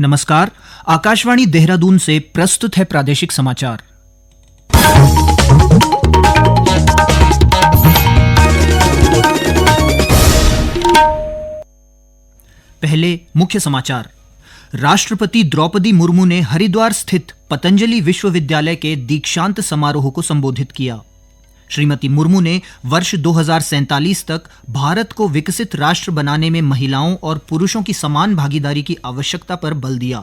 नमस्कार। आकाशवाणी देहरादून से प्रस्तुत है प्रादेशिक समाचार। पहले मुख्य समाचार। राष्ट्रपति द्रौपदी मुर्मू ने हरिद्वार स्थित पतंजलि विश्वविद्यालय के दीक्षांत समारोह को संबोधित किया। श्रीमती मुर्मू ने वर्ष 2047 तक भारत को विकसित राष्ट्र बनाने में महिलाओं और पुरुषों की समान भागीदारी की आवश्यकता पर बल दिया।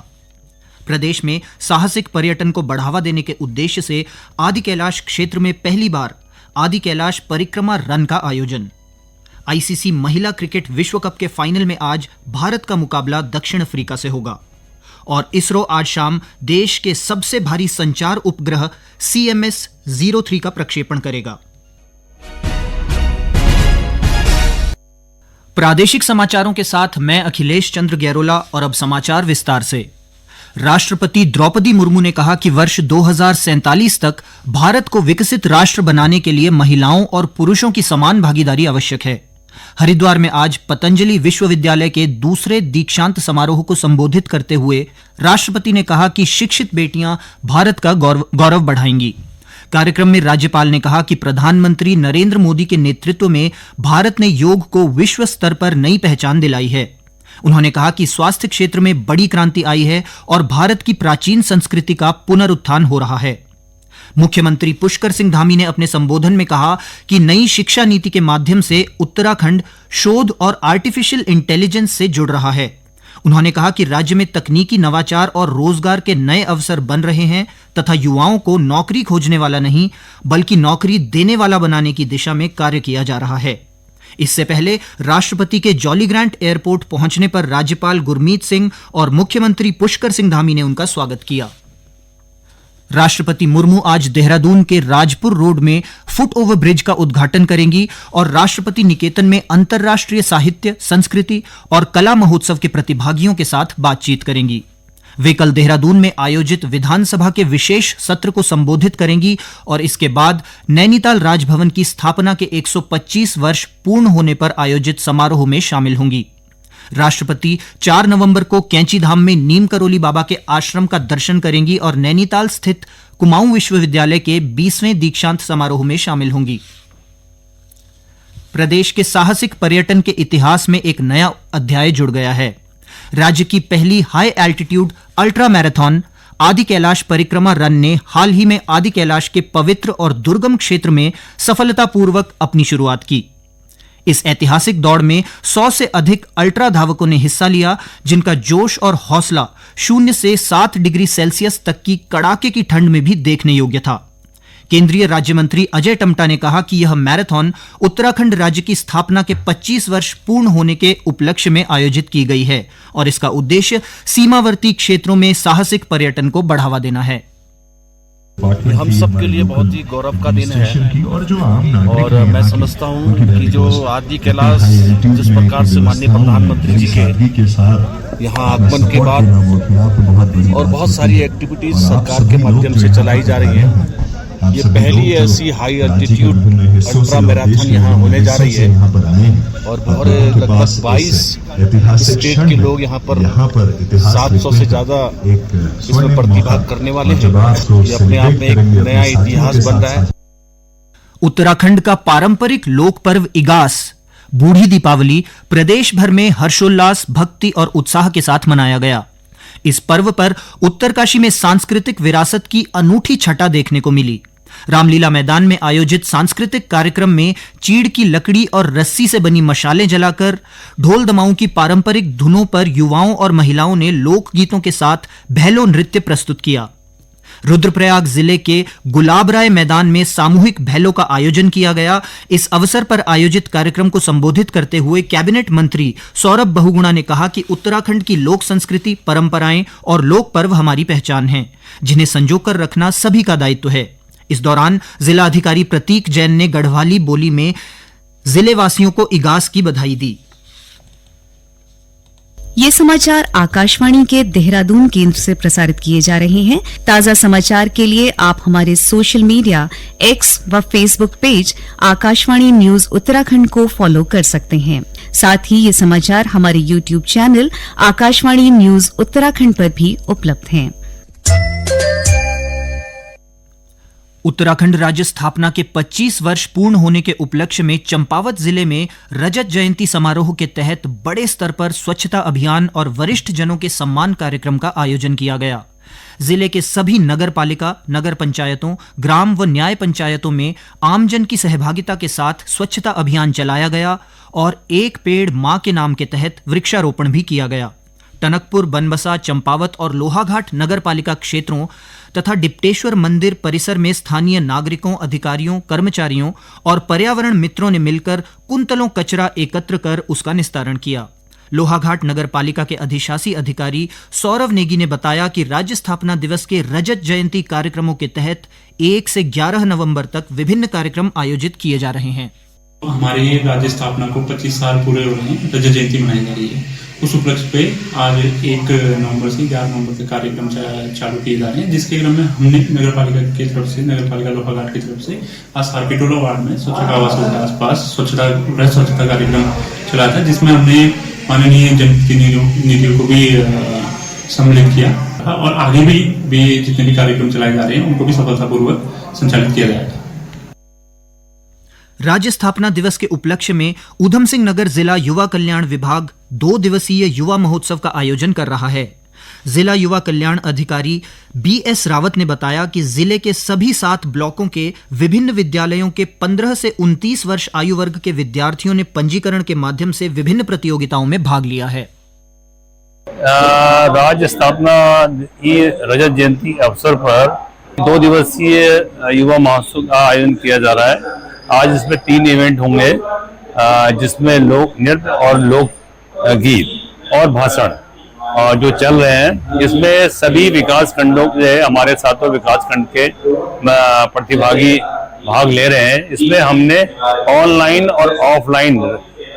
प्रदेश में साहसिक पर्यटन को बढ़ावा देने के उद्देश्य से आदि कैलाश क्षेत्र में पहली बार आदि कैलाश परिक्रमा रन का आयोजन। आईसीसी महिला क्रिकेट विश्व कप के फाइनल में आज भारत का मुकाबला दक्षिण अफ्रीका से होगा। और इसरो आज शाम देश के सबसे भारी संचार उपग्रह CMS-03 का प्रक्षेपण करेगा। प्रादेशिक समाचारों के साथ मैं अखिलेश चंद्र गैरोला। और अब समाचार विस्तार से। राष्ट्रपति द्रौपदी मुर्मू ने कहा कि वर्ष 2047 तक भारत को विकसित राष्ट्र बनाने के लिए महिलाओं और पुरुषों की समान भागीदारी आवश्यक है। हरिद्वार में आज पतंजलि विश्वविद्यालय के दूसरे दीक्षांत समारोह को संबोधित करते हुए राष्ट्रपति ने कहा कि शिक्षित बेटियां भारत का गौरव बढ़ाएंगी। कार्यक्रम में राज्यपाल ने कहा कि प्रधानमंत्री नरेंद्र मोदी के नेतृत्व में भारत ने योग को विश्व स्तर पर नई पहचान दिलाई है। उन्होंने कहा कि स्वास्थ्य क्षेत्र में बड़ी क्रांति आई है और भारत की प्राचीन संस्कृति का पुनरुत्थान हो रहा है। मुख्यमंत्री पुष्कर सिंह धामी ने अपने संबोधन में कहा कि नई शिक्षा नीति के माध्यम से उत्तराखंड शोध और आर्टिफिशियल इंटेलिजेंस से जुड़ रहा है। उन्होंने कहा कि राज्य में तकनीकी नवाचार और रोजगार के नए अवसर बन रहे हैं तथा युवाओं को नौकरी खोजने वाला नहीं बल्कि नौकरी देने वाला बनाने की दिशा में कार्य किया जा रहा है। इससे पहले राष्ट्रपति के जॉली ग्रांट एयरपोर्ट पहुंचने पर राज्यपाल गुरमीत सिंह और मुख्यमंत्री पुष्कर सिंह धामी ने उनका स्वागत किया। राष्ट्रपति मुर्मू आज देहरादून के राजपुर रोड में फुट ओवर ब्रिज का उद्घाटन करेंगी और राष्ट्रपति निकेतन में अंतर्राष्ट्रीय साहित्य, संस्कृति और कला महोत्सव के प्रतिभागियों के साथ बातचीत करेंगी। वे कल देहरादून में आयोजित विधानसभा के विशेष सत्र को संबोधित करेंगी और इसके बाद नैनीताल राजभवन की स्थापना के 125 वर्ष पूर्ण होने पर आयोजित समारोह में शामिल होंगी। राष्ट्रपति 4 नवंबर को कैंची धाम में नीम करोली बाबा के आश्रम का दर्शन करेंगी और नैनीताल स्थित कुमाऊं विश्वविद्यालय के 20वें दीक्षांत समारोह में शामिल होंगी। प्रदेश के साहसिक पर्यटन के इतिहास में एक नया अध्याय जुड़ गया है। राज्य की पहली हाई एल्टीट्यूड अल्ट्रा मैराथन आदि कैलाश परिक्रमा रन ने हाल ही में आदि कैलाश के पवित्र और दुर्गम क्षेत्र में सफलतापूर्वक अपनी शुरुआत की। इस ऐतिहासिक दौड़ में 100 से अधिक अल्ट्रा धावकों ने हिस्सा लिया, जिनका जोश और हौसला 0 से 7 डिग्री सेल्सियस तक की कड़ाके की ठंड में भी देखने योग्य था। केंद्रीय राज्य मंत्री अजय टम्टा ने कहा कि यह मैराथन उत्तराखंड राज्य की स्थापना के 25 वर्ष पूर्ण होने के उपलक्ष्य में आयोजित की गई है और इसका उद्देश्य सीमावर्ती क्षेत्रों में साहसिक पर्यटन को बढ़ावा देना है। हम सब के लिए बहुत ही गौरव का दिन है और मैं समझता हूँ कि जो आदि कैलाश जिस प्रकार से माननीय प्रधानमंत्री जी के यहाँ आगमन के बाद और बहुत सारी एक्टिविटीज सरकार के माध्यम से चलाई जा रही है, ये पहली ऐसी हाई एल्टीट्यूड अल्ट्रा मैराथन यहाँ होने जा रही है और लगभग 22 स्टेट के लोग यहाँ पर 700 से ज्यादा इसमें प्रतिभाग करने वाले हैं। ये अपने आप में एक नया इतिहास बन रहा है। उत्तराखंड का पारंपरिक लोक पर्व इगास बूढ़ी दीपावली प्रदेश भर में हर्षोल्लास, भक्ति और उत्साह के साथ मनाया गया। इस पर्व पर उत्तरकाशी में सांस्कृतिक विरासत की अनूठी छटा देखने को मिली। रामलीला मैदान में आयोजित सांस्कृतिक कार्यक्रम में चीड़ की लकड़ी और रस्सी से बनी मशालें जलाकर ढोल दमाऊं की पारंपरिक धुनों पर युवाओं और महिलाओं ने लोकगीतों के साथ भैलो नृत्य प्रस्तुत किया। रुद्रप्रयाग जिले के गुलाबराय मैदान में सामूहिक भैलो का आयोजन किया गया। इस अवसर पर आयोजित कार्यक्रम को संबोधित करते हुए कैबिनेट मंत्री सौरभ बहुगुणा ने कहा कि उत्तराखंड की लोक संस्कृति, परंपराएं और लोक पर्व हमारी पहचान हैं, जिन्हें संजोकर रखना सभी का दायित्व है। इस दौरान जिला अधिकारी प्रतीक जैन ने गढ़वाली बोली में जिले वासियों को इगास की बधाई दी। ये समाचार आकाशवाणी के देहरादून केंद्र से प्रसारित किए जा रहे हैं। ताजा समाचार के लिए आप हमारे सोशल मीडिया एक्स व Facebook page Akashvani news Uttarakhand को फॉलो कर सकते हैं। साथ ही ये समाचार हमारे YouTube channel Akashvani news Uttarakhand पर भी उपलब्ध हैं। उत्तराखंड राज्य स्थापना के 25 वर्ष पूर्ण होने के उपलक्ष्य में चंपावत जिले में रजत जयंती समारोह के तहत बड़े स्तर पर स्वच्छता अभियान और वरिष्ठ जनों के सम्मान कार्यक्रम का आयोजन किया गया। जिले के सभी नगर पालिका, नगर पंचायतों, ग्राम व न्याय पंचायतों में आमजन की सहभागिता के साथ स्वच्छता अभियान चलाया गया और एक पेड़ मां के नाम के तहत वृक्षारोपण भी किया गया। टनकपुर, बनबसा, चंपावत और लोहाघाट नगर पालिका क्षेत्रों तथा डिप्टेश्वर मंदिर परिसर में स्थानीय नागरिकों, अधिकारियों, कर्मचारियों और पर्यावरण मित्रों ने मिलकर कुंतलों कचरा एकत्र कर उसका निस्तारण किया। लोहाघाट नगर पालिका के अधिशासी अधिकारी सौरव नेगी ने बताया कि राज्य स्थापना दिवस के रजत जयंती कार्यक्रमों के तहत 1 से 11 नवंबर तक विभिन्न कार्यक्रम आयोजित किए जा रहे हैं। हमारी राज्य स्थापना को 25 साल पूरे हो रहे हैं, रजत जयंती मनाई जा रही है। उस उपलक्ष्य पे आज 1 नवंबर से 11 नवंबर तक कार्यक्रम चालू किए जा रहे हैं, जिसके क्रम में हमने नगर पालिका की तरफ से, नगर पालिका लोहाघाट की तरफ से आज सार्किटोला वार्ड में स्वच्छता आवास के आसपास स्वच्छता कार्यक्रम चलाया था, जिसमें हमने माननीय जनप्रतिनिधियों को भी सम्मिलित किया और आगे भी जितने भी कार्यक्रम चलाए जा रहे हैं उनको भी सफलतापूर्वक संचालित किया जाएगा। राज्य स्थापना दिवस के उपलक्ष्य में ऊधम सिंह नगर जिला युवा कल्याण विभाग 2 दिवसीय युवा महोत्सव का आयोजन कर रहा है। जिला युवा कल्याण अधिकारी BS रावत ने बताया कि जिले के सभी 7 ब्लॉकों के विभिन्न विद्यालयों के 15 से 29 वर्ष आयु वर्ग के विद्यार्थियों ने पंजीकरण के माध्यम से विभिन्न प्रतियोगिताओं में भाग लिया है। राज्य स्थापना रजत जयंती अवसर पर 2 दिवसीय युवा महोत्सव का आयोजन किया जा रहा है। आज इसमें 3 इवेंट होंगे, जिसमें लोक नृत्य और लोक गीत और भाषण जो चल रहे हैं। इसमें सभी विकास खंडों के, हमारे 7 विकास खंड के प्रतिभागी भाग ले रहे हैं। इसमें हमने ऑनलाइन और ऑफलाइन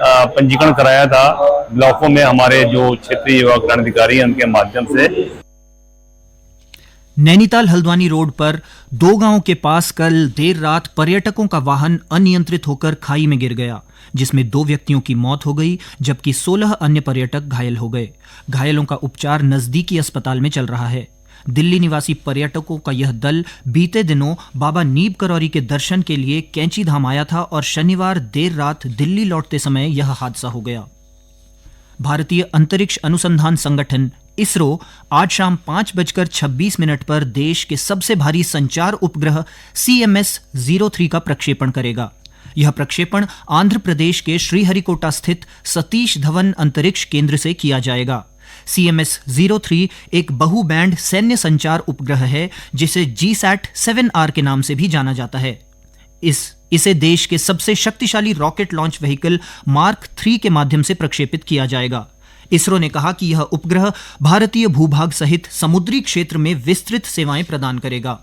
पंजीकरण कराया था ब्लॉकों में, हमारे जो क्षेत्रीय युवा कल्याण अधिकारी हैं उनके माध्यम से। नैनीताल हल्द्वानी रोड पर 2 गांवों के पास कल देर रात पर्यटकों का वाहन अनियंत्रित होकर खाई में गिर गया, जिसमें 2 व्यक्तियों की मौत हो गई जबकि 16 अन्य पर्यटक घायल हो गए। घायलों का उपचार नजदीकी अस्पताल में चल रहा है। दिल्ली निवासी पर्यटकों का यह दल बीते दिनों बाबा नीब करौरी के दर्शन के लिए कैंची धाम आया था और शनिवार देर रात दिल्ली लौटते समय यह हादसा हो गया। भारतीय अंतरिक्ष अनुसंधान संगठन इसरो आज शाम 5:26 पर देश के सबसे भारी संचार उपग्रह CMS-03 का प्रक्षेपण करेगा। यह प्रक्षेपण आंध्र प्रदेश के श्रीहरिकोटा स्थित सतीश धवन अंतरिक्ष केंद्र से किया जाएगा। CMS-03 एक बहुबैंड सैन्य संचार उपग्रह है, जिसे GSAT-7R के नाम से भी जाना जाता है। इसे देश के सबसे शक्तिशाली रॉकेट लॉन्च व्हीकल मार्क 3 के माध्यम से प्रक्षेपित किया जाएगा। इसरो ने कहा कि यह उपग्रह भारतीय भूभाग सहित समुद्री क्षेत्र में विस्तृत सेवाएं प्रदान करेगा।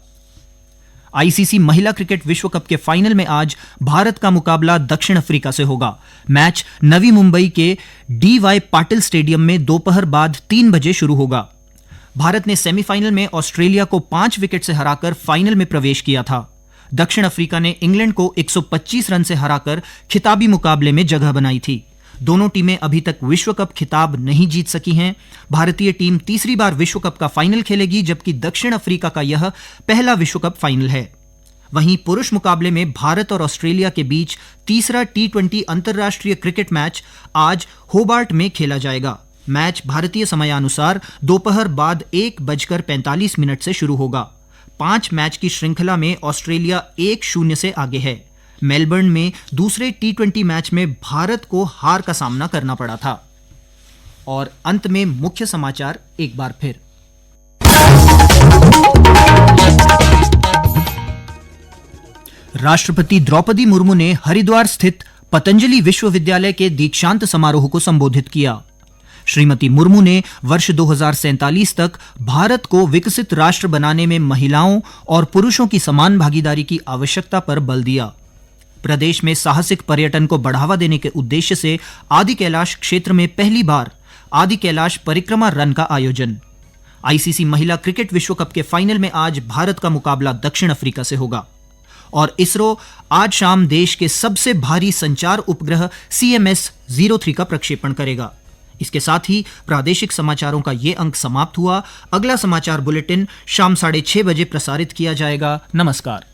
ICC महिला क्रिकेट विश्व कप के फाइनल में आज भारत का मुकाबला दक्षिण अफ्रीका से होगा। मैच नवी मुंबई के DY पाटिल स्टेडियम में दोपहर बाद 3 बजे शुरू होगा। भारत ने सेमीफाइनल में ऑस्ट्रेलिया को 5 विकेट से हराकर फाइनल में प्रवेश किया था। दक्षिण अफ्रीका ने इंग्लैंड को 125 रन से हराकर खिताबी मुकाबले में जगह बनाई थी। दोनों टीमें अभी तक विश्व कप खिताब नहीं जीत सकी हैं। भारतीय टीम तीसरी बार विश्व कप का फाइनल खेलेगी, जबकि दक्षिण अफ्रीका का यह पहला विश्व कप फाइनल है। वहीं पुरुष मुकाबले में भारत और ऑस्ट्रेलिया के बीच तीसरा T20 अंतर्राष्ट्रीय क्रिकेट मैच आज होबार्ट में खेला जाएगा। मैच भारतीय समयानुसार दोपहर बाद 1:45 से शुरू होगा। 5 मैच की श्रृंखला में ऑस्ट्रेलिया 1-0 से आगे है। मेलबर्न में दूसरे T20 मैच में भारत को हार का सामना करना पड़ा था। और अंत में मुख्य समाचार एक बार फिर। राष्ट्रपति द्रौपदी मुर्मू ने हरिद्वार स्थित पतंजलि विश्वविद्यालय के दीक्षांत समारोह को संबोधित किया। श्रीमती मुर्मू ने वर्ष 2047 तक भारत को विकसित राष्ट्र बनाने में महिलाओं और पुरुषों की समान भागीदारी की आवश्यकता पर बल दिया। प्रदेश में साहसिक पर्यटन को बढ़ावा देने के उद्देश्य से आदि कैलाश क्षेत्र में पहली बार आदि कैलाश परिक्रमा रन का आयोजन। ICC महिला क्रिकेट विश्व कप के फाइनल में आज भारत का मुकाबला दक्षिण अफ्रीका से होगा। और इसरो आज शाम देश के सबसे भारी संचार उपग्रह CMS-03 का प्रक्षेपण करेगा। इसके साथ ही प्रादेशिक समाचारों का ये अंक समाप्त हुआ। अगला समाचार बुलेटिन शाम 6:30 बजे प्रसारित किया जाएगा। नमस्कार।